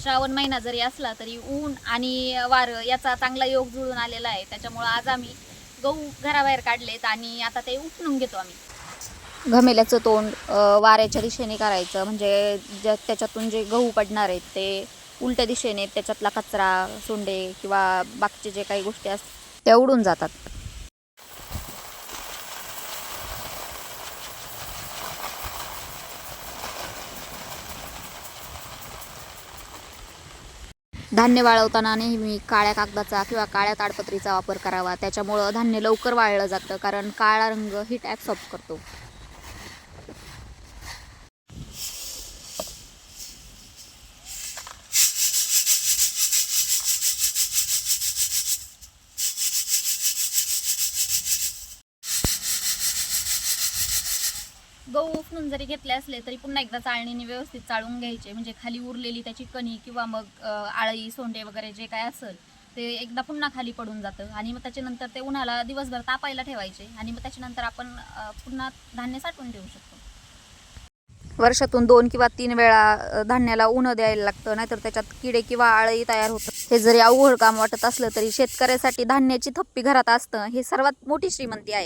श्रावण महिना जरी असला तरी ऊन आणि वारं याचा चांगला योग जुळून आलेला आहे. त्याच्यामुळं आज आम्ही गहू घराबाहेर काढलेत आणि आता ते उपणून घेतो आम्ही. घमेल्याचं तोंड वाऱ्याच्या दिशेने करायचं, म्हणजे त्याच्यातून जे गहू पडणार आहेत ते उलट्या दिशेने त्याच्यातला कचरा, सोंडे किंवा बाकीचे जे काही गोष्टी असतात त्या उडून जातात. धान्य वाळवताना नेहमी काळ्या कागदाचा किंवा काळ्या ताडपत्रीचा वापर करावा. त्याच्यामुळं धान्य लवकर वाळलं जातं, कारण काळा रंग हीट ॲब्सॉर्ब करतो. गहू उपणून जरी घेतले असले तरी पुन्हा एकदा चाळणीने व्यवस्थित चाळून घ्यायचे, म्हणजे खाली उरलेली त्याची कणी किंवा मग आळी, सोंडे वगैरे जे काय असेल ते एकदा पुन्हा खाली पडून जातं. आणि मग त्याच्यानंतर ते उन्हाला दिवसभर तापायला ठेवायचे आणि मग त्याच्यानंतर आपण पुन्हा धान्य साठवून ठेवू शकतो. वर्षातून 2 किंवा 3 वेळा धान्याला उन्हं द्यायला लागतं, नाहीतर त्याच्यात किडे किंवा आळी तयार होतं. हे जरी अवघड काम वाटत असलं तरी शेतकऱ्यासाठी धान्याची थप्पी घरात असतं हे सर्वात मोठी श्रीमंती आहे.